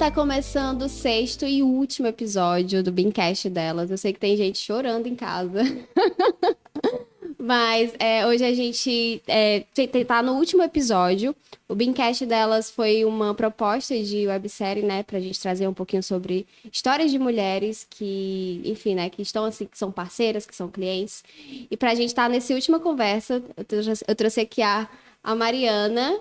Está começando o sexto e último episódio do Beancast delas. Eu sei que tem gente chorando em casa. Mas hoje a gente tá no último episódio. O Beancast delas foi uma proposta de websérie, né? Pra gente trazer um pouquinho sobre histórias de mulheres que, enfim, né? Que estão assim, que são parceiras, que são clientes. E pra gente estar nessa última conversa, eu trouxe aqui a Mariana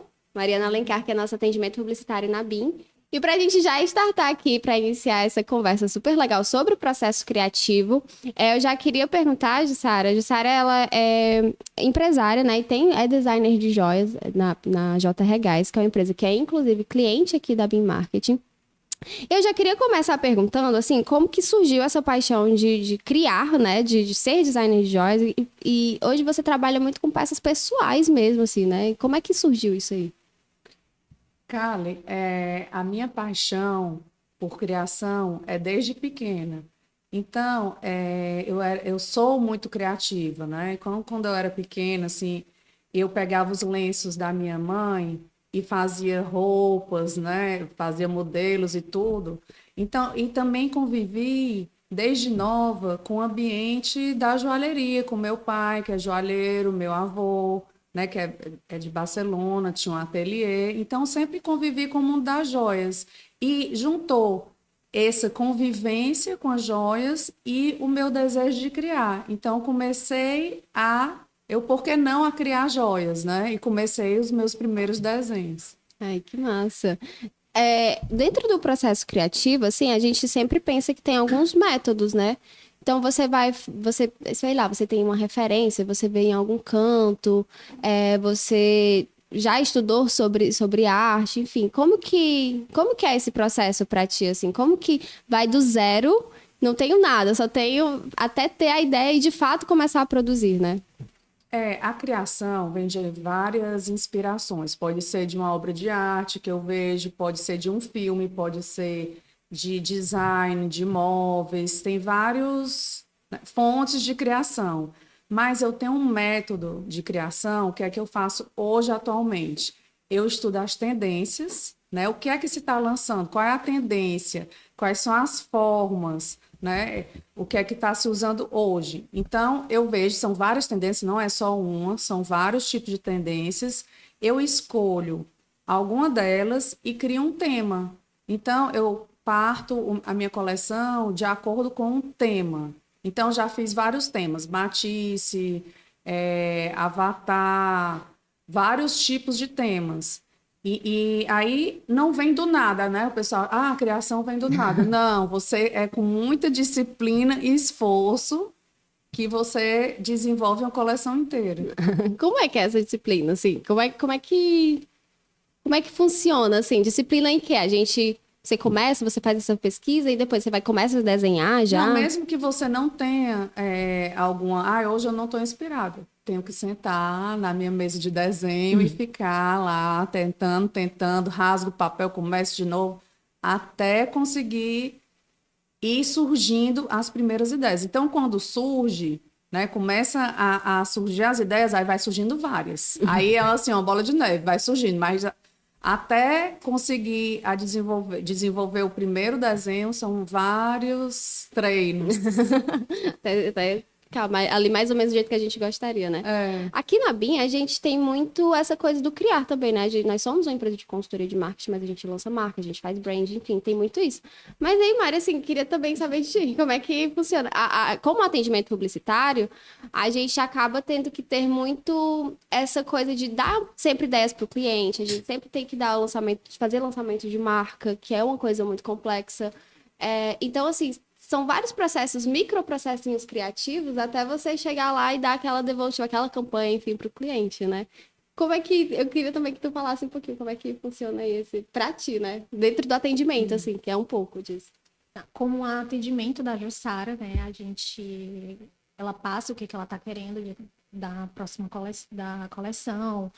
Alencar, que é nosso atendimento publicitário na BIM. E para a gente já startar aqui, para iniciar essa conversa super legal sobre o processo criativo, eu já queria perguntar, Jussara. Jussara, ela é empresária, né? E é designer de joias na JR Guys, que é uma empresa que é, inclusive, cliente aqui da BIM Marketing. Eu já queria começar perguntando, assim, como que surgiu essa paixão de criar, né? De ser designer de joias. E hoje você trabalha muito com peças pessoais mesmo, assim, né? Como é que surgiu isso aí? Kali, a minha paixão por criação é desde pequena. Então, eu sou muito criativa, né? Quando eu era pequena, assim, eu pegava os lenços da minha mãe e fazia roupas, né? Fazia modelos e tudo. Então, e também convivi desde nova com o ambiente da joalheria, com meu pai, que é joalheiro, meu avô, né, que é de Barcelona, tinha um ateliê, então sempre convivi com o mundo das joias e juntou essa convivência com as joias e o meu desejo de criar. Então por que não a criar joias, né? E comecei os meus primeiros desenhos. Ai, que massa. Dentro do processo criativo, assim, a gente sempre pensa que tem alguns métodos, né? Então sei lá, você tem uma referência, você vê em algum canto, você já estudou sobre arte, enfim, como que é esse processo para ti, assim? Como que vai do zero, não tenho nada, só tenho até ter a ideia e de fato começar a produzir, né? A criação vem de várias inspirações. Pode ser de uma obra de arte que eu vejo, pode ser de um filme, pode ser de design, de móveis. Tem vários, né, fontes de criação. Mas eu tenho um método de criação que é que eu faço hoje atualmente. Eu estudo as tendências, né? O que é que se está lançando? Qual é a tendência? Quais são as formas, né? O que é que está se usando hoje? Então, eu vejo, são várias tendências, não é só uma, são vários tipos de tendências. Eu escolho alguma delas e crio um tema. Então, eu parto a minha coleção de acordo com um tema. Então, já fiz vários temas, Matisse, Avatar, vários tipos de temas. E aí não vem do nada, né? O pessoal, a criação vem do nada. Não, você é com muita disciplina e esforço que você desenvolve uma coleção inteira. Como é que é essa disciplina, assim? Como é que funciona, assim? Disciplina em que você faz essa pesquisa e depois começa a desenhar Não, já? mesmo que você não tenha alguma. Ah, hoje eu não estou inspirada. Tenho que sentar na minha mesa de desenho e ficar lá tentando, rasgo o papel, começo de novo, até conseguir ir surgindo as primeiras ideias. Então, quando surge, né, começa a surgir as ideias, aí vai surgindo várias. Aí é assim, uma bola de neve, vai surgindo, mas até conseguir desenvolver o primeiro desenho, são vários treinos. Calma, ali mais ou menos do jeito que a gente gostaria, né? É. Aqui na BIM, a gente tem muito essa coisa do criar também, né? Nós somos uma empresa de consultoria de marketing, mas a gente lança marca, a gente faz brand, enfim, tem muito isso. Mas aí, Mari, assim, queria também saber de ti, como é que funciona. Como atendimento publicitário, a gente acaba tendo que ter muito essa coisa de dar sempre ideias para o cliente, a gente sempre tem que fazer lançamento de marca, que é uma coisa muito complexa. Então, assim, são vários processos, microprocessinhos criativos, até você chegar lá e dar aquela devolutiva, aquela campanha, enfim, para o cliente, né? Eu queria também que tu falasse um pouquinho como é que funciona esse pra ti, né? Dentro do atendimento, assim, que é um pouco disso. Como atendimento da Jussara, né? Ela passa o que ela está querendo da próxima da coleção,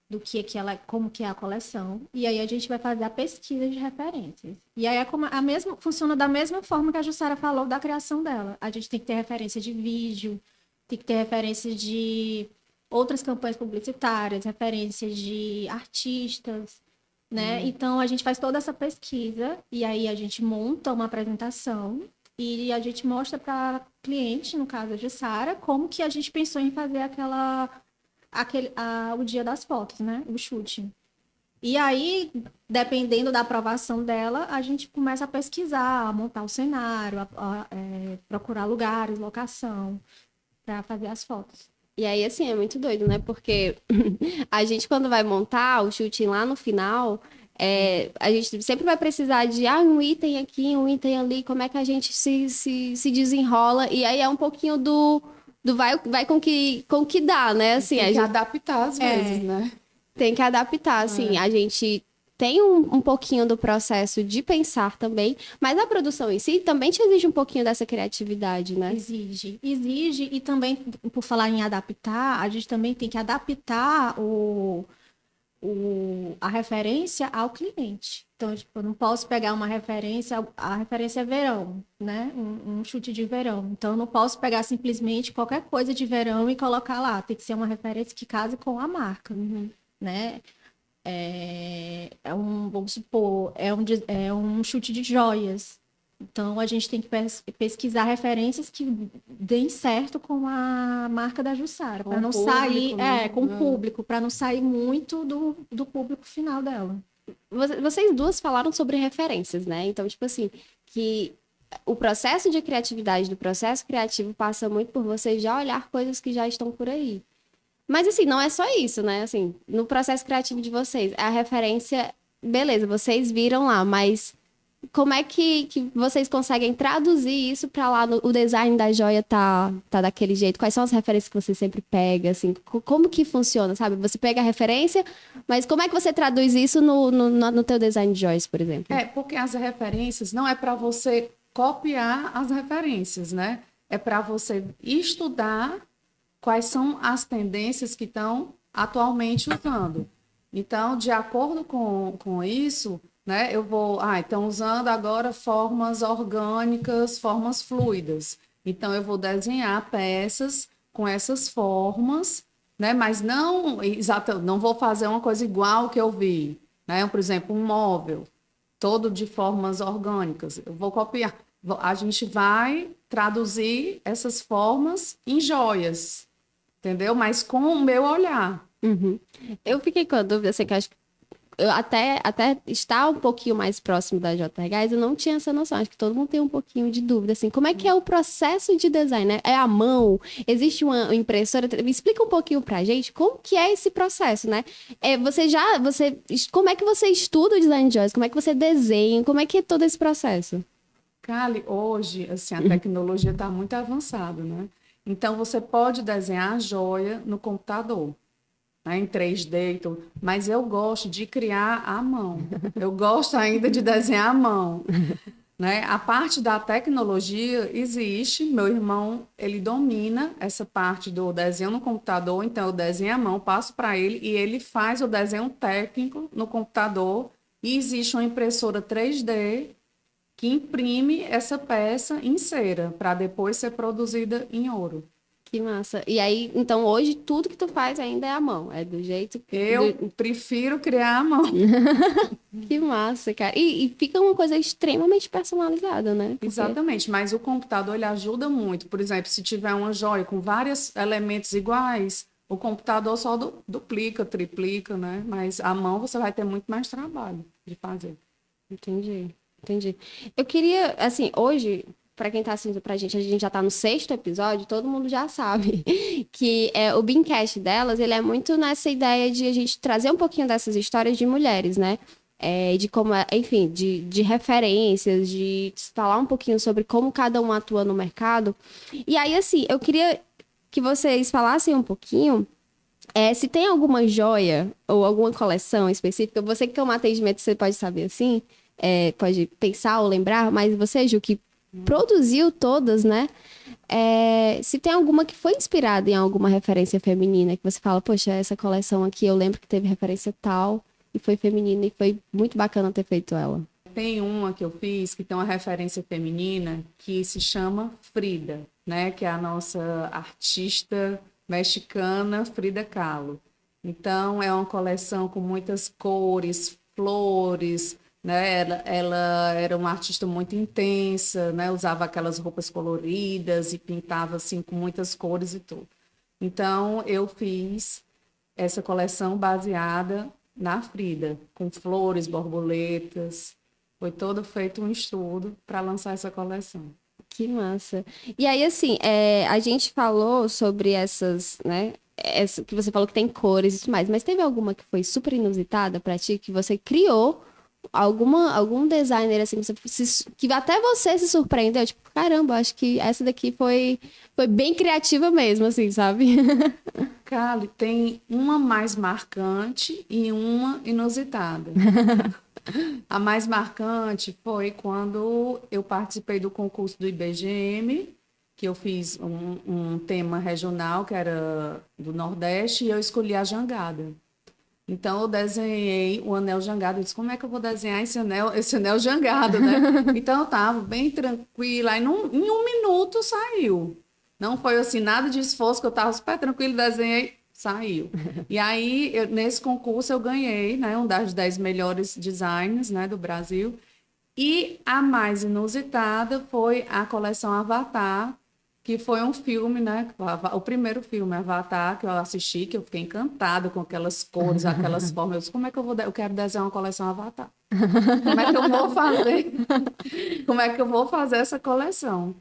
do que ela, como que é a coleção, e aí a gente vai fazer a pesquisa de referências. E aí funciona da mesma forma que a Jussara falou da criação dela. A gente tem que ter referência de vídeo, tem que ter referência de outras campanhas publicitárias, referências de artistas, né? Então, a gente faz toda essa pesquisa e aí a gente monta uma apresentação e a gente mostra para cliente, no caso de Sara, como que a gente pensou em fazer o dia das fotos, né? O shooting. E aí, dependendo da aprovação dela, a gente começa a pesquisar, a montar o cenário, procurar lugares, locação, para fazer as fotos. E aí, assim, é muito doido, né? Porque a gente, quando vai montar o shooting lá no final, a gente sempre vai precisar de um item aqui, um item ali, como é que a gente se desenrola. E aí é um pouquinho do vai com o que dá, né? Assim, Tem que adaptar às vezes, né? Tem que adaptar, assim. A gente tem um pouquinho do processo de pensar também, mas a produção em si também te exige um pouquinho dessa criatividade, né? Exige. E também, por falar em adaptar, a gente também tem que adaptar a referência ao cliente. Então, tipo, eu não posso pegar uma referência, a referência é verão, né? Um chute de verão. Então, eu não posso pegar simplesmente qualquer coisa de verão e colocar lá. Tem que ser uma referência que case com a marca, né? Vamos supor, é um chute de joias. Então, a gente tem que pesquisar referências que deem certo com a marca da Jussara, para não sair, com o público, para não sair muito do público final dela. Vocês duas falaram sobre referências, né? Então, tipo assim, que o processo de criatividade do processo criativo passa muito por você já olhar coisas que já estão por aí. Mas, assim, não é só isso, né? Assim, no processo criativo de vocês, a referência, beleza, vocês viram lá, mas como é que vocês conseguem traduzir isso para lá, o design da joia tá daquele jeito? Quais são as referências que você sempre pega, assim? Como que funciona, sabe? Você pega a referência, mas como é que você traduz isso no teu design de joias, por exemplo? Porque as referências não é para você copiar as referências, né? É para você estudar quais são as tendências que estão atualmente usando. Então, de acordo com isso, né, eu vou... estão usando agora formas orgânicas, formas fluidas. Então, eu vou desenhar peças com essas formas, né, mas não vou fazer uma coisa igual que eu vi. Né? Por exemplo, um móvel, todo de formas orgânicas. Eu vou copiar. A gente vai traduzir essas formas em joias. Entendeu? Mas com o meu olhar. Eu fiquei com a dúvida, assim, que acho que eu até estar um pouquinho mais próximo da JHS, eu não tinha essa noção. Acho que todo mundo tem um pouquinho de dúvida, assim, como é que é o processo de design, né? É à mão? Existe uma impressora? Me explica um pouquinho pra gente como que é esse processo, né? Como é que você estuda o design de joias? Como é que você desenha? Como é que é todo esse processo? Kali, hoje, assim, a tecnologia está muito avançada, né? Então, você pode desenhar a joia no computador, né, em 3D, mas eu gosto de criar à mão. Eu gosto ainda de desenhar à mão. Né? A parte da tecnologia existe. Meu irmão, ele domina essa parte do desenho no computador, então eu desenho à mão, passo para ele e ele faz o desenho técnico no computador. E existe uma impressora 3D que imprime essa peça em cera para depois ser produzida em ouro. Que massa. E aí, então, hoje, tudo que tu faz ainda é à mão. É do jeito que... Eu prefiro criar à mão. Que massa, cara. E fica uma coisa extremamente personalizada, né? Porque... Exatamente, mas o computador, ele ajuda muito. Por exemplo, se tiver uma joia com vários elementos iguais, o computador só duplica, triplica, né? Mas à mão você vai ter muito mais trabalho de fazer. Entendi. Eu queria, assim, hoje, para quem tá assistindo a gente já tá no 6º episódio, todo mundo já sabe que o Beancast delas, ele é muito nessa ideia de a gente trazer um pouquinho dessas histórias de mulheres, né? De como, enfim, de referências, de falar um pouquinho sobre como cada um atua no mercado. E aí, assim, eu queria que vocês falassem um pouquinho se tem alguma joia ou alguma coleção específica. Você que é um atendimento, você pode saber assim, pode pensar ou lembrar, mas você, Ju, que produziu todas, né? Se tem alguma que foi inspirada em alguma referência feminina, que você fala, poxa, essa coleção aqui eu lembro que teve referência tal, e foi feminina, e foi muito bacana ter feito ela. Tem uma que eu fiz, que tem uma referência feminina, que se chama Frida, né? Que é a nossa artista mexicana, Frida Kahlo. Então, é uma coleção com muitas cores, flores, né? Ela era uma artista muito intensa, né? Usava aquelas roupas coloridas e pintava assim com muitas cores e tudo. Então, eu fiz essa coleção baseada na Frida, com flores, borboletas. Foi todo feito um estudo para lançar essa coleção. Que massa. E aí, assim, a gente falou sobre essas, né? Essa, que você falou que tem cores e tudo mais, mas teve alguma que foi super inusitada pra ti, que você criou algum designer, assim, que até você se surpreendeu? Tipo, caramba, acho que essa daqui foi bem criativa mesmo, assim, sabe? Cali, tem uma mais marcante e uma inusitada. A mais marcante foi quando eu participei do concurso do IBGM, que eu fiz um tema regional, que era do Nordeste, e eu escolhi a jangada. Então, eu desenhei o anel jangado. Eu disse, como é que eu vou desenhar esse anel jangado, né? Então, eu estava bem tranquila. E em 1 minuto saiu. Não foi assim, nada de esforço, que eu estava super tranquila, desenhei, saiu. E aí, nesse concurso, eu ganhei, né, um das 10 melhores designs, né, do Brasil. E a mais inusitada foi a coleção Avatar, que foi um filme, né? O primeiro filme, Avatar, que eu assisti, que eu fiquei encantada com aquelas cores, aquelas formas. Eu disse, como é que eu quero desenhar uma coleção Avatar? Como é que eu vou fazer? Como é que eu vou fazer essa coleção?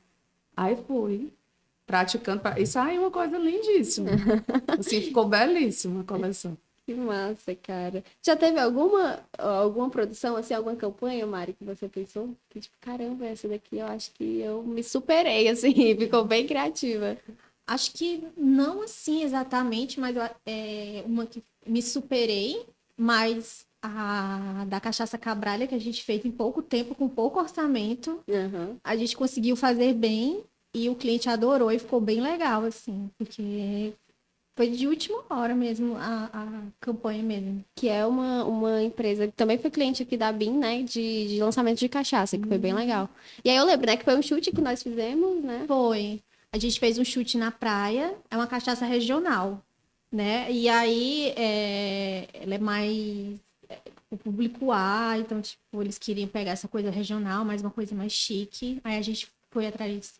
Aí fui praticando, e saiu uma coisa lindíssima. Assim, ficou belíssima a coleção. Que massa, cara. Já teve alguma produção, assim, alguma campanha, Mari, que você pensou? Que tipo, caramba, essa daqui eu acho que eu me superei, assim, ficou bem criativa. Acho que não assim exatamente, mas uma que me superei, mas a da Cachaça Cabralha, que a gente fez em pouco tempo, com pouco orçamento, Uhum. a gente conseguiu fazer bem e o cliente adorou e ficou bem legal, assim, porque foi de última hora mesmo a campanha mesmo. Que é uma empresa que também foi cliente aqui da BIM, né? De lançamento de cachaça, que foi bem legal. E aí eu lembro, né? Que foi um chute que nós fizemos, né? Foi. A gente fez um chute na praia, é uma cachaça regional, né? E aí ela é mais o público A, então, tipo, eles queriam pegar essa coisa regional, mas uma coisa mais chique. Aí a gente foi atrás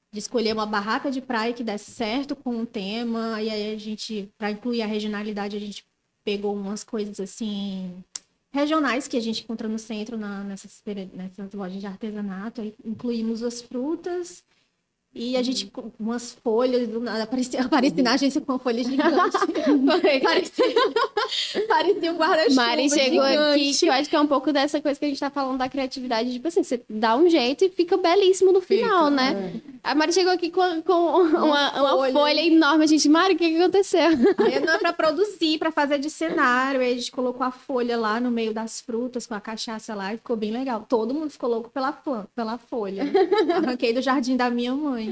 de escolher uma barraca de praia que desse certo com o tema, e aí a gente, para incluir a regionalidade, a gente pegou umas coisas assim regionais que a gente encontra no centro, nessas lojas de artesanato, aí incluímos as frutas e a gente, umas folhas, do nada, aparecia na agência com uma folha gigante. parecia um guarda-chuva Mari chegou gigante. aqui, que eu acho que é um pouco dessa coisa que a gente tá falando da criatividade, tipo assim, você dá um jeito e fica belíssimo no final, né? A Mari chegou aqui com uma folha enorme, a gente, Mari, o que aconteceu? Aí não é para produzir, para fazer de cenário, aí a gente colocou a folha lá no meio das frutas, com a cachaça lá, e ficou bem legal. Todo mundo ficou louco pela folha. Arranquei do jardim da minha mãe.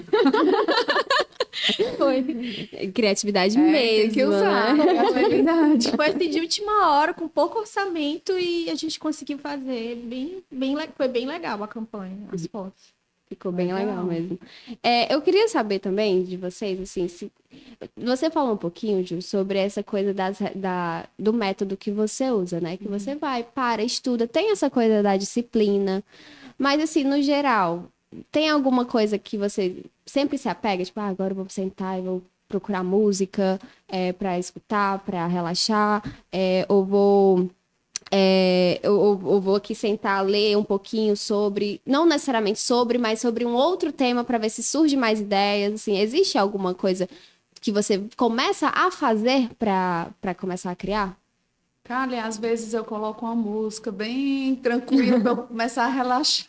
Foi. Criatividade mesmo, tem que usar, né? criatividade. Foi assim de última hora, com pouco orçamento, e a gente conseguiu fazer foi bem legal a campanha, as fotos. Ficou bem legal mesmo. Eu queria saber também de vocês, assim, se você falou um pouquinho, Ju, sobre essa coisa do método que você usa, né? Que você vai, estuda, tem essa coisa da disciplina, mas assim, no geral, tem alguma coisa que você sempre se apega? Tipo, agora eu vou sentar e vou procurar música para escutar, para relaxar, ou vou... eu vou aqui sentar, ler um pouquinho sobre, não necessariamente sobre, mas sobre um outro tema para ver se surge mais ideias, assim, existe alguma coisa que você começa a fazer para começar a criar? Cara, às vezes eu coloco uma música bem tranquila para eu começar a relaxar.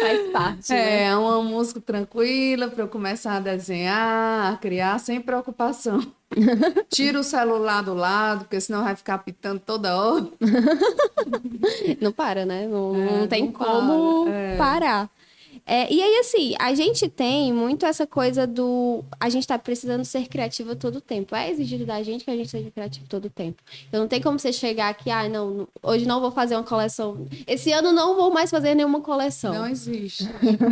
Faz parte, né? É uma música tranquila para eu começar a desenhar, a criar sem preocupação. Tira o celular do lado, porque senão vai ficar pitando toda hora. Não para, né? Não tem não para, como parar. E aí, assim, a gente tem muito essa coisa do... A gente tá precisando ser criativa todo o tempo. É exigido da gente que a gente seja criativo todo o tempo. Então, não tem como você chegar aqui, hoje não vou fazer uma coleção. Esse ano não vou mais fazer nenhuma coleção. Não existe.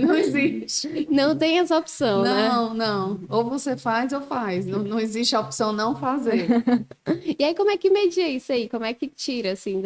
Não existe. Não tem essa opção, né? Não. Ou você faz ou faz. Não existe a opção não fazer. E aí, como é que media isso aí? Como é que tira, assim,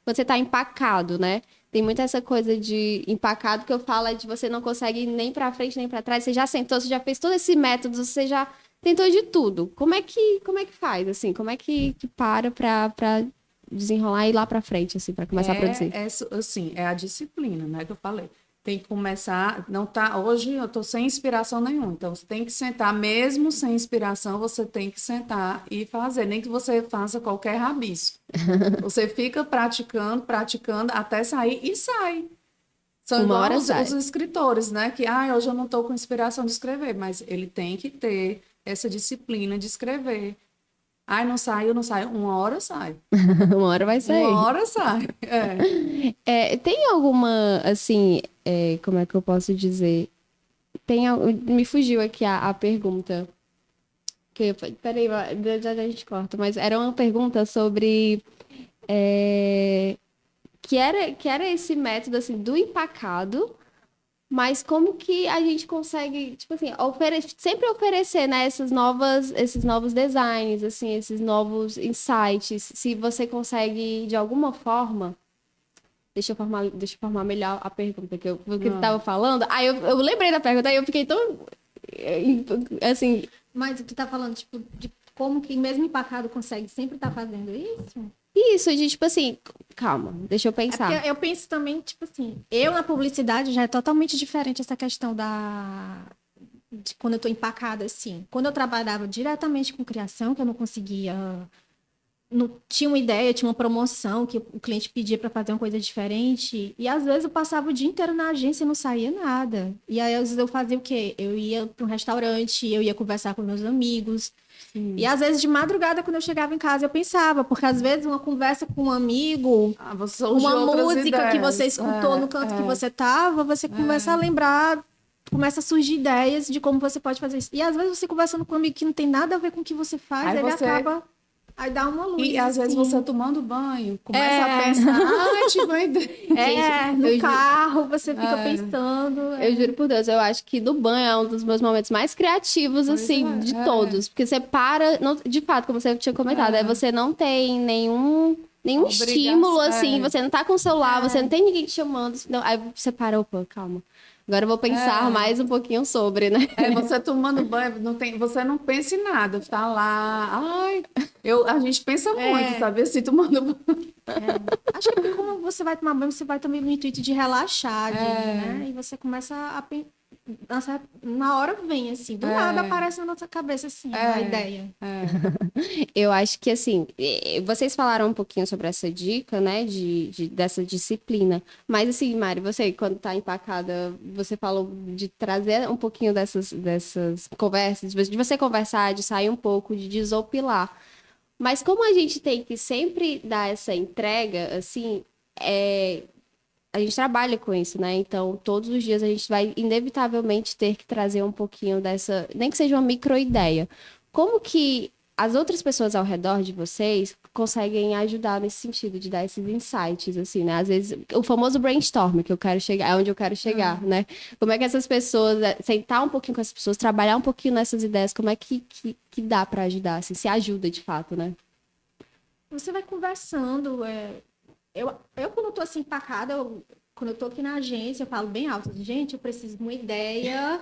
quando você tá empacado, né? Tem muito essa coisa de empacado que eu falo é de você não consegue ir nem pra frente nem pra trás. Você já sentou, você já fez todo esse método, você já tentou de tudo. Como é que faz, assim? Como é que pra desenrolar e ir lá pra frente, assim, pra começar a produzir? Assim, é a disciplina, né, que eu falei. Tem que começar, hoje eu tô sem inspiração nenhuma, então você tem que sentar, mesmo sem inspiração, você tem que sentar e fazer, nem que você faça qualquer rabisco. Você fica praticando, até sair e sai. São Uma igual hora sai. os escritores, né, que, hoje eu não tô com inspiração de escrever, mas ele tem que ter essa disciplina de escrever. Não saiu, uma hora sai. Uma hora vai sair. Uma hora sai, tem alguma, assim, como é que eu posso dizer? Me fugiu aqui a pergunta. Peraí, já a gente corta, mas era uma pergunta sobre que era esse método, assim, do empacado, mas como que a gente consegue, tipo assim, sempre oferecer, né, esses novos designs, assim, esses novos insights, se você consegue, de alguma forma... Deixa eu formar melhor a pergunta que você estava falando. Aí eu lembrei da pergunta, aí eu fiquei tão... Assim... Mas tu tá falando, tipo, de como que mesmo empacado consegue sempre estar fazendo isso? Isso, de tipo assim... Calma, deixa eu pensar. Eu penso também, tipo assim... Eu, na publicidade, já é totalmente diferente essa questão de quando eu tô empacada, assim. Quando eu trabalhava diretamente com criação, que eu não conseguia... Não tinha uma ideia, tinha uma promoção que o cliente pedia para fazer uma coisa diferente. E às vezes eu passava o dia inteiro na agência e não saía nada. E aí às vezes eu fazia o quê? Eu ia para um restaurante, eu ia conversar com meus amigos. Sim. E às vezes de madrugada, quando eu chegava em casa, eu pensava, porque às vezes uma conversa com um amigo, uma música que você escutou no canto que você estava, você começa a lembrar, começa a surgir ideias de como você pode fazer isso. E às vezes você conversando com um amigo que não tem nada a ver com o que você faz, ele acaba... Aí dá uma luz. E às vezes você tomando banho, começa a pensar, tive uma ideia. No carro, você fica pensando. Eu juro por Deus, eu acho que no banho é um dos meus momentos mais criativos, assim, de todos. Porque você para, de fato, como você tinha comentado, você não tem nenhum estímulo, assim, você não tá com o celular, você não tem ninguém te chamando. Não, aí você para, opa, calma. Agora eu vou pensar mais um pouquinho sobre, né? Você tomando banho, você não pensa em nada, tá lá. A gente pensa muito, sabe? Assim, tomando banho. Acho que como você vai tomar banho, você vai também no intuito de relaxar, né? E você começa a pensar. Na hora vem, assim, do nada aparece na nossa cabeça, assim, a ideia. Eu acho que, assim, vocês falaram um pouquinho sobre essa dica, né, dessa disciplina. Mas, assim, Mari, você, quando tá empacada, você falou de trazer um pouquinho dessas conversas, de você conversar, de sair um pouco, de desopilar. Mas como a gente tem que sempre dar essa entrega, assim, a gente trabalha com isso, né? Então, todos os dias a gente vai, inevitavelmente, ter que trazer um pouquinho dessa... Nem que seja uma micro-ideia. Como que as outras pessoas ao redor de vocês conseguem ajudar nesse sentido, de dar esses insights, assim, né? Às vezes, o famoso brainstorm que eu quero chegar, é onde eu quero chegar, né? Como é que essas pessoas... Sentar um pouquinho com essas pessoas, trabalhar um pouquinho nessas ideias, como é que dá para ajudar, assim? Se ajuda, de fato, né? Você vai conversando, Eu, quando eu tô assim, empacada, quando eu tô aqui na agência, eu falo bem alto, gente, eu preciso de uma ideia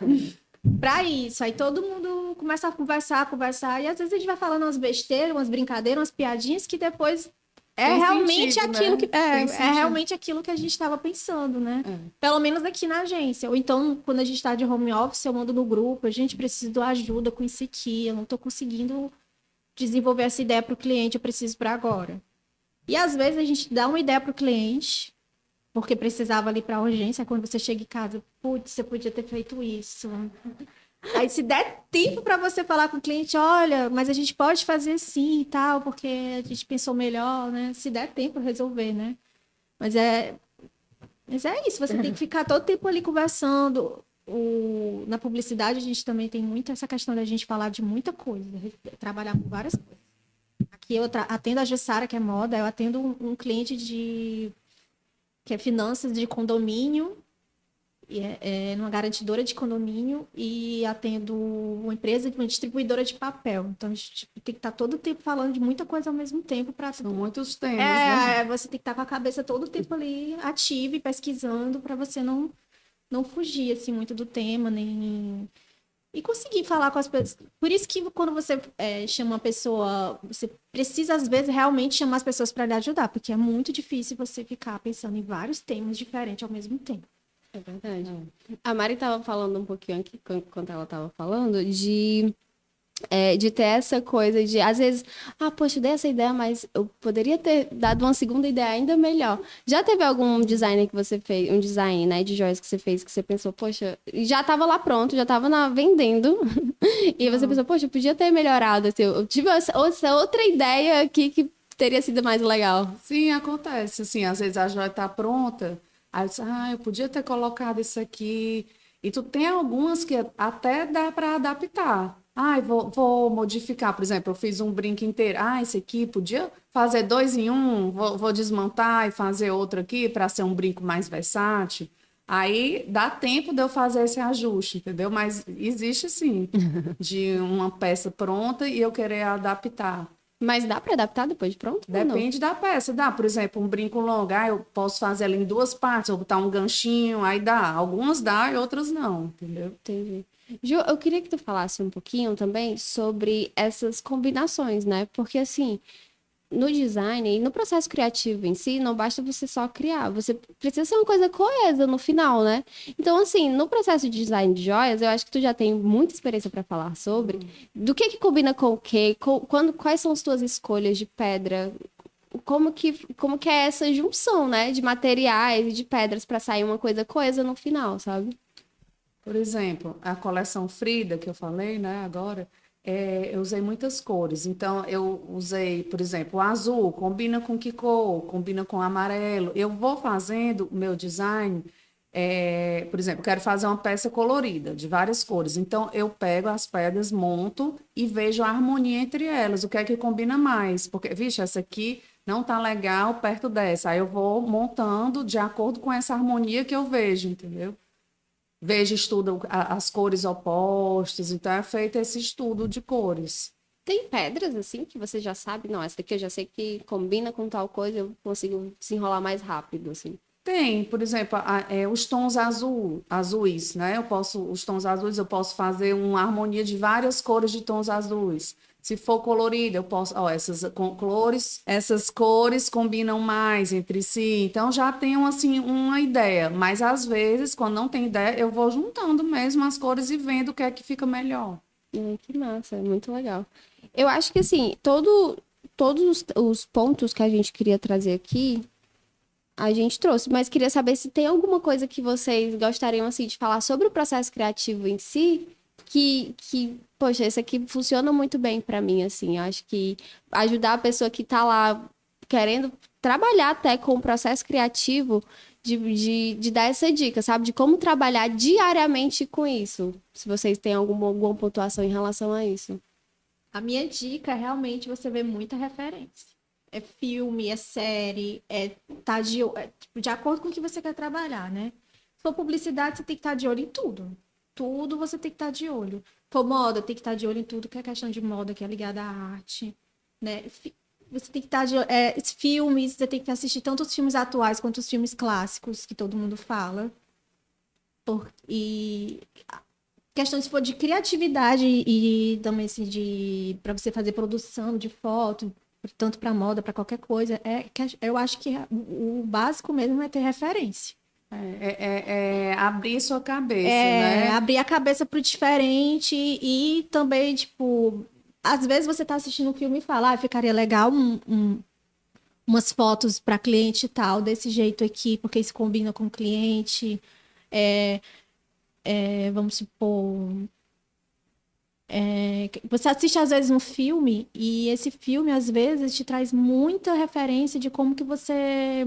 para isso. Aí todo mundo começa a conversar, e às vezes a gente vai falando umas besteiras, umas brincadeiras, umas piadinhas, que depois realmente aquilo, né? Realmente aquilo que a gente estava pensando, né? Pelo menos aqui na agência. Ou então, quando a gente está de home office, eu mando no grupo, a gente precisa de ajuda com isso aqui, eu não tô conseguindo desenvolver essa ideia para o cliente, eu preciso para agora. E às vezes a gente dá uma ideia para o cliente, porque precisava ali para a urgência, quando você chega em casa, putz, você podia ter feito isso. Aí se der tempo para você falar com o cliente, olha, mas a gente pode fazer assim e tal, porque a gente pensou melhor, né? Se der tempo resolver, né? Mas Mas é isso, você tem que ficar todo tempo ali conversando. Na publicidade, a gente também tem muito essa questão da gente falar de muita coisa, trabalhar com várias coisas. Aqui eu atendo a Jussara, que é moda, eu atendo um cliente que é finanças de condomínio, e numa garantidora de condomínio, e atendo uma empresa, uma distribuidora de papel. Então, a gente tem que estar todo o tempo falando de muita coisa ao mesmo tempo. São muitos temas, né? Você tem que estar com a cabeça todo o tempo ali ativa e pesquisando para você não fugir assim, muito do tema, nem... E conseguir falar com as pessoas. Por isso que quando você chama uma pessoa, você precisa, às vezes, realmente chamar as pessoas para lhe ajudar, porque é muito difícil você ficar pensando em vários temas diferentes ao mesmo tempo. É verdade. A Mari estava falando um pouquinho aqui, quando ela estava falando, de ter essa coisa de, às vezes, poxa, eu dei essa ideia, mas eu poderia ter dado uma segunda ideia ainda melhor. Já teve algum designer que você fez, um design, né, de joias que você fez, que você pensou, poxa, já estava lá pronto, já estava vendendo, e você pensou, poxa, eu podia ter melhorado, assim, eu tive essa outra ideia aqui que teria sido mais legal. Sim, acontece, assim, às vezes a joia está pronta, aí você, eu podia ter colocado isso aqui, e tu tem algumas que até dá para adaptar. Vou modificar, por exemplo, eu fiz um brinco inteiro. Esse aqui podia fazer 2 em 1, vou desmontar e fazer outro aqui para ser um brinco mais versátil. Aí dá tempo de eu fazer esse ajuste, entendeu? Mas existe sim, de uma peça pronta e eu querer adaptar. Mas dá para adaptar depois de pronto? Depende da peça. Dá, por exemplo, um brinco longo, eu posso fazer ela em 2 partes, ou botar um ganchinho, aí dá. Algumas dá e outras não, entendeu? Entendi. Ju, eu queria que tu falasse um pouquinho também sobre essas combinações, né? Porque, assim, no design e no processo criativo em si, não basta você só criar, você precisa ser uma coisa coesa no final, né? Então, assim, no processo de design de joias, eu acho que tu já tem muita experiência para falar sobre do que combina com o quê, quais são as tuas escolhas de pedra, como que é essa junção, né, de materiais e de pedras para sair uma coisa coesa no final, sabe? Por exemplo, a coleção Frida, que eu falei, né, agora, eu usei muitas cores. Então, eu usei, por exemplo, o azul, combina com que cor? Combina com amarelo. Eu vou fazendo o meu design, por exemplo, quero fazer uma peça colorida, de várias cores. Então, eu pego as pedras, monto e vejo a harmonia entre elas, o que é que combina mais. Porque, vixe, essa aqui não tá legal perto dessa. Aí eu vou montando de acordo com essa harmonia que eu vejo, entendeu? Estudo as cores opostas, então é feito esse estudo de cores. Tem pedras, assim, que você já sabe, não, essa daqui eu já sei que combina com tal coisa, eu consigo desenrolar mais rápido, assim. Tem, por exemplo, os tons azuis, né? Os tons azuis eu posso fazer uma harmonia de várias cores de tons azuis. Se for colorida, eu posso, essas cores combinam mais entre si. Então já tenho assim uma ideia, mas às vezes, quando não tem ideia, eu vou juntando mesmo as cores e vendo o que é que fica melhor. Que massa, muito legal. Eu acho que assim, todos os pontos que a gente queria trazer aqui, a gente trouxe, mas queria saber se tem alguma coisa que vocês gostariam assim de falar sobre o processo criativo em si, poxa, esse aqui funciona muito bem para mim, assim. Eu acho que ajudar a pessoa que tá lá querendo trabalhar até com o processo criativo, de dar essa dica, sabe? De como trabalhar diariamente com isso. Se vocês têm alguma pontuação em relação a isso. A minha dica é realmente você ver muita referência. É filme, é série, de acordo com o que você quer trabalhar, né? Se for publicidade, você tem que estar de olho em tudo. Tudo você tem que estar de olho. Se for moda, tem que estar de olho em tudo que é questão de moda, que é ligada à arte, né? Você tem que estar de olho... filmes, você tem que assistir tanto os filmes atuais quanto os filmes clássicos, que todo mundo fala. E questão se for de criatividade e também assim, para você fazer produção de foto, tanto para moda, para qualquer coisa, eu acho que o básico mesmo é ter referência. Abrir sua cabeça, né? Abrir a cabeça para o diferente e também, tipo, às vezes você está assistindo um filme e fala, ficaria legal umas fotos para cliente e tal, desse jeito aqui, porque isso combina com o cliente. Vamos supor... você assiste às vezes um filme e esse filme às vezes te traz muita referência de como que você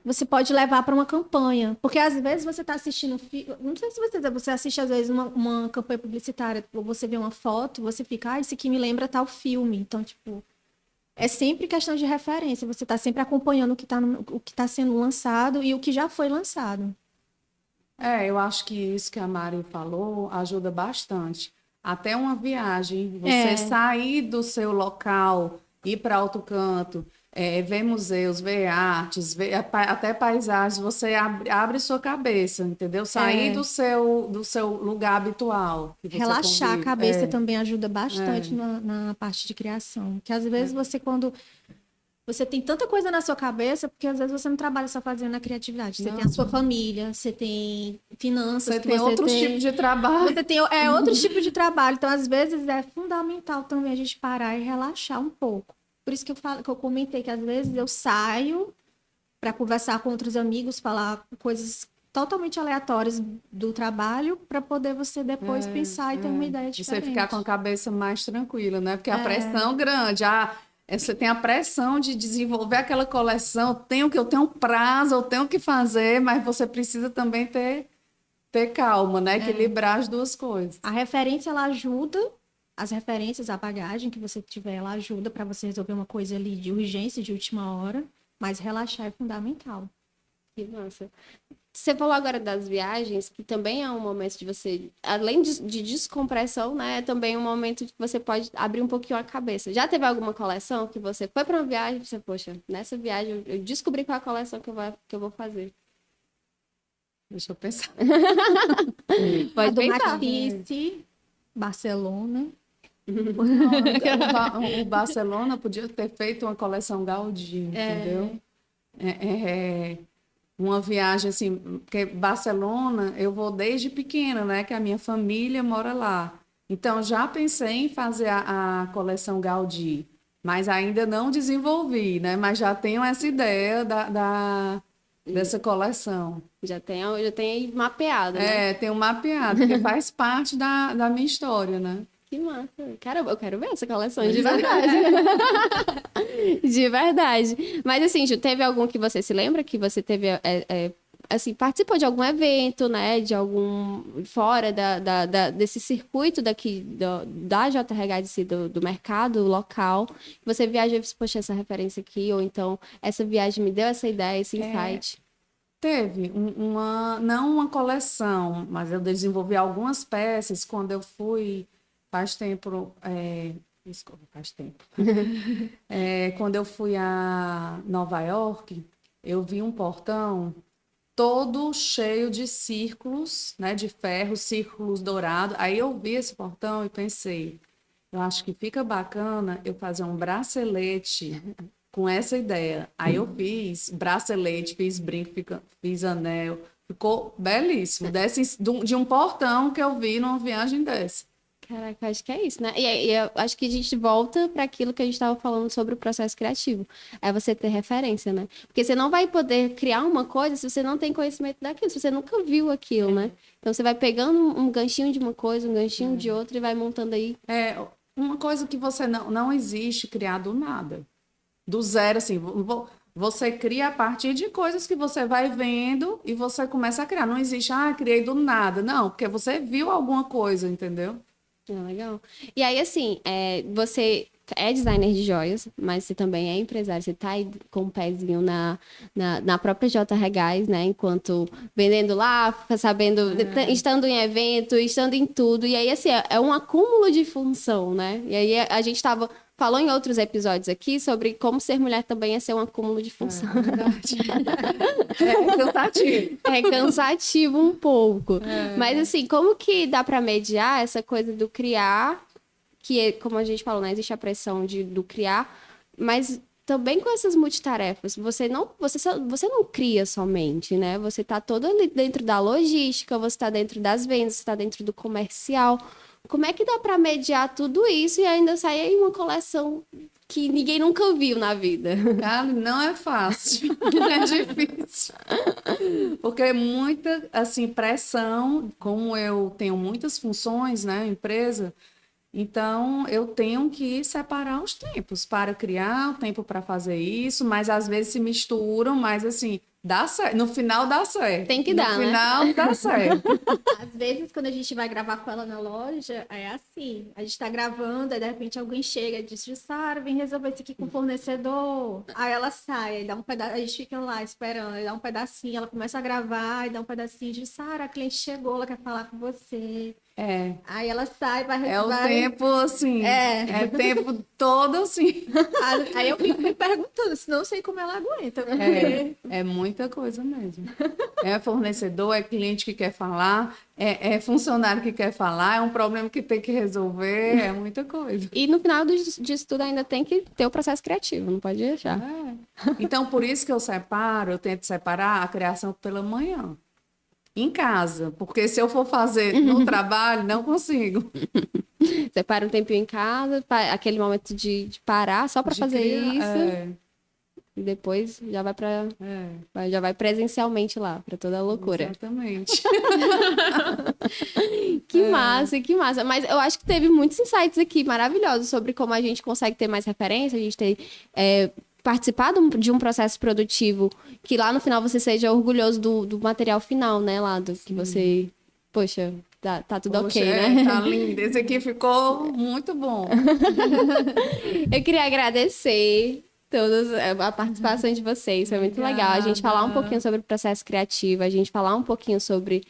você pode levar para uma campanha. Porque às vezes você está assistindo, não sei se você assiste às vezes uma campanha publicitária, ou você vê uma foto, você fica, ah, isso aqui me lembra tal filme. Então, tipo, é sempre questão de referência. Você está sempre acompanhando o que tá sendo lançado e o que já foi lançado. Eu acho que isso que a Mari falou ajuda bastante. Até uma viagem, você sair do seu local, ir para outro canto, ver museus, ver artes, ver até paisagens, você abre sua cabeça, entendeu? Sair do seu lugar habitual. Que você Relaxar convive. a cabeça também ajuda bastante na parte de criação. Porque às vezes quando você tem tanta coisa na sua cabeça, porque às vezes você não trabalha só fazendo a criatividade. Você tem a sua família, você tem finanças. Você tem outros tipos de trabalho. Você tem outros tipos de trabalho. Então, às vezes, é fundamental também a gente parar e relaxar um pouco. Por isso que eu comentei que às vezes eu saio para conversar com outros amigos, falar coisas totalmente aleatórias do trabalho, para poder você depois pensar e ter uma ideia diferente. Você ficar com a cabeça mais tranquila, né? Porque a pressão é grande. Você tem a pressão de desenvolver aquela coleção, eu tenho um prazo, eu tenho que fazer, mas você precisa também ter calma, né? Equilibrar as duas coisas. A referência, ela ajuda, as referências, a bagagem que você tiver, ela ajuda para você resolver uma coisa ali de urgência, de última hora, mas relaxar é fundamental. Que massa. Você falou agora das viagens, que também é um momento de você, além de descompressão, né? É também um momento que você pode abrir um pouquinho a cabeça. Já teve alguma coleção que você foi para uma viagem e você, poxa, nessa viagem eu descobri qual é a coleção que eu vou fazer? Deixa eu pensar. Pode do Matisse, Barcelona. O Barcelona podia ter feito uma coleção Gaudí, entendeu? Uma viagem assim, porque Barcelona eu vou desde pequena, né? Que a minha família mora lá. Então já pensei em fazer a coleção Gaudí, mas ainda não desenvolvi, né? Mas já tenho essa ideia dessa coleção. Já tem aí mapeado, né? Tenho mapeado, porque faz parte da minha história, né? Que massa. Caramba, eu quero ver essa coleção de verdade. De verdade. Mas assim, Ju, teve algum que você se lembra que você teve, assim, participou de algum evento, né? De algum, fora desse circuito daqui, da JRH, do mercado local. Você viaja e disse, poxa, essa referência aqui, ou então, essa viagem me deu essa ideia, esse insight. Teve não uma coleção, mas eu desenvolvi algumas peças quando eu fui... Faz tempo. Quando eu fui a Nova York, eu vi um portão todo cheio de círculos, né, de ferro, círculos dourados. Aí eu vi esse portão e pensei, eu acho que fica bacana eu fazer um bracelete com essa ideia. Aí eu fiz bracelete, fiz brinco, fiz anel. Ficou belíssimo. De um portão que eu vi numa viagem dessa. Caraca, acho que é isso, né? E eu acho que a gente volta para aquilo que a gente estava falando sobre o processo criativo. É você ter referência, né? Porque você não vai poder criar uma coisa se você não tem conhecimento daquilo, se você nunca viu aquilo, né? Então você vai pegando um ganchinho de uma coisa, um ganchinho de outra e vai montando aí. Uma coisa que você não existe criar do nada. Do zero, assim. Você cria a partir de coisas que você vai vendo e você começa a criar. Não existe, criei do nada. Não, porque você viu alguma coisa, entendeu? Legal. E aí, assim, você é designer de joias, mas você também é empresário. Você tá aí com um pezinho na própria JRGás, né? Enquanto vendendo lá, sabendo, estando em evento, estando em tudo. E aí, assim, é um acúmulo de função, né? E aí, a gente falou em outros episódios aqui sobre como ser mulher também é ser um acúmulo de função. É cansativo. É cansativo um pouco. Mas assim, como que dá para mediar essa coisa do criar, que como a gente falou, né? Existe a pressão do criar, mas também com essas multitarefas, você não cria somente, né? Você tá todo ali dentro da logística, você tá dentro das vendas, você tá dentro do comercial. Como é que dá para mediar tudo isso e ainda sair aí uma coleção que ninguém nunca viu na vida? Cara, não é fácil, é difícil. Porque é muita, assim, pressão, como eu tenho muitas funções, né, empresa, então eu tenho que separar os tempos para criar, o tempo para fazer isso, mas às vezes se misturam, mas assim, dá certo. No final dá certo. Tem que dar, no né? final dá certo. Às vezes, quando a gente vai gravar com ela na loja, é assim. A gente tá gravando, aí de repente alguém chega e diz, Jussara, vem resolver isso aqui com o fornecedor. Aí ela sai, aí dá um pedaço, a gente fica lá esperando, aí dá um pedacinho, ela começa a gravar, aí dá um pedacinho, Jussara, a cliente chegou, ela quer falar com você. É. Aí ela sai, vai... É o vai... tempo, assim, é tempo todo, assim. Aí eu fico me perguntando, senão eu sei como ela aguenta. É muita coisa mesmo. É fornecedor, é cliente que quer falar, é funcionário que quer falar, é um problema que tem que resolver, é muita coisa. E no final disso tudo ainda tem que ter o processo criativo, não pode deixar. Então, por isso que eu tento separar a criação pela manhã. Em casa, porque se eu for fazer no trabalho, não consigo. Separa um tempinho em casa, aquele momento de parar só para fazer isso. E depois já vai já vai presencialmente lá, para toda a loucura. Exatamente. Que massa, que massa. Mas eu acho que teve muitos insights aqui maravilhosos sobre como a gente consegue ter mais referência, a gente ter participado de um processo produtivo que lá no final você seja orgulhoso do material final, né? Lá do que você... Poxa, tá tudo ok, né? Tá lindo. Esse aqui ficou muito bom. Eu queria agradecer a participação de vocês. Foi muito legal a gente falar um pouquinho sobre o processo criativo, a gente falar um pouquinho sobre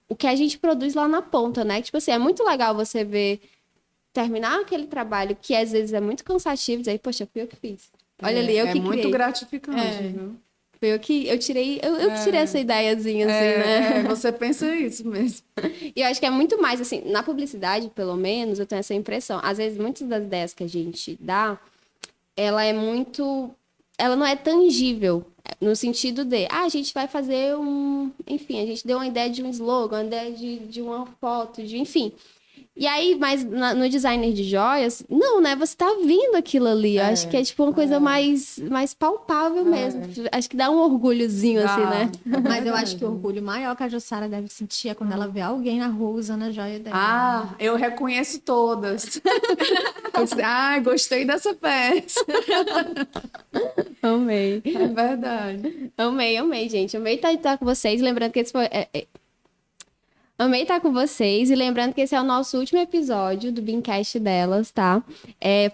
o que a gente produz lá na ponta, né? Tipo assim, é muito legal você ver terminar aquele trabalho que às vezes é muito cansativo e dizer, poxa, fui eu que fiz. Olha ali, eu que criei. É muito gratificante, viu? Foi eu que tirei essa ideiazinha, assim, né? Você pensa isso mesmo. E eu acho que é muito mais, assim, na publicidade, pelo menos, eu tenho essa impressão. Às vezes, muitas das ideias que a gente dá, ela não é tangível, no sentido de, a gente vai fazer enfim, a gente deu uma ideia de um slogan, uma ideia de uma foto, enfim. E aí, mas no designer de joias, não, né? Você tá vendo aquilo ali. Eu acho que é tipo uma coisa mais palpável mesmo. Acho que dá um orgulhozinho, assim, né? Mas eu acho que o orgulho maior que a Jussara deve sentir é quando ela vê alguém na rua usando a joia dela. Eu reconheço todas. Gostei dessa peça. Amei. É verdade. Amei, gente. Amei estar com vocês. Lembrando que esse foi... Amei estar com vocês e lembrando que esse é o nosso último episódio do Beancast delas, tá?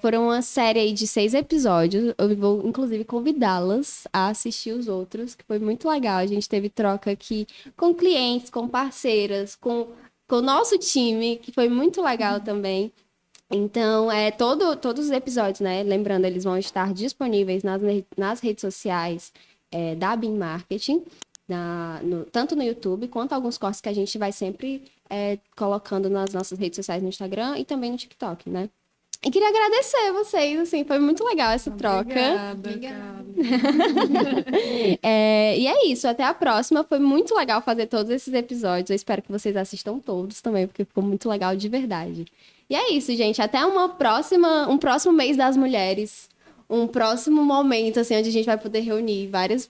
Foram uma série aí de 6 episódios. Eu vou, inclusive, convidá-las a assistir os outros, que foi muito legal. A gente teve troca aqui com clientes, com parceiras, com o nosso time, que foi muito legal também. Então, todos os episódios, né? Lembrando, eles vão estar disponíveis nas redes sociais da Bean Marketing. Tanto no YouTube, quanto alguns cortes que a gente vai sempre colocando nas nossas redes sociais no Instagram e também no TikTok, né? E queria agradecer a vocês, assim, foi muito legal essa troca. Obrigada. E é isso, até a próxima. Foi muito legal fazer todos esses episódios. Eu espero que vocês assistam todos também, porque ficou muito legal de verdade. E é isso, gente. Até um próximo mês das mulheres. Um próximo momento, assim, onde a gente vai poder reunir várias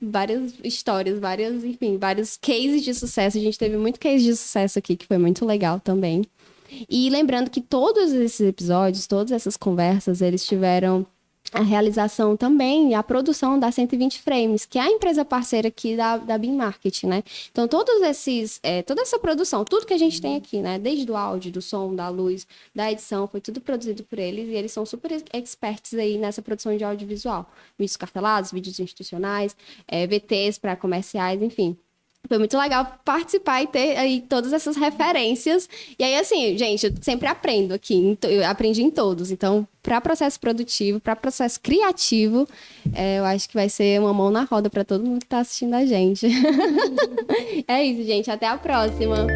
histórias, vários cases de sucesso. A gente teve muito case de sucesso aqui, que foi muito legal também. E lembrando que todos esses episódios, todas essas conversas, eles tiveram a realização também e a produção da 120 Frames, que é a empresa parceira aqui da Bean Marketing, né? Então, toda essa produção, tudo que a gente tem aqui, né? Desde o áudio, do som, da luz, da edição, foi tudo produzido por eles e eles são super experts aí nessa produção de audiovisual. Vídeos cartelados, vídeos institucionais, VTs para comerciais, enfim. Foi muito legal participar e ter aí todas essas referências. E aí, assim, gente, eu sempre aprendo aqui. Eu aprendi em todos. Então, para processo produtivo, para processo criativo, eu acho que vai ser uma mão na roda para todo mundo que está assistindo a gente. É isso, gente. Até a próxima.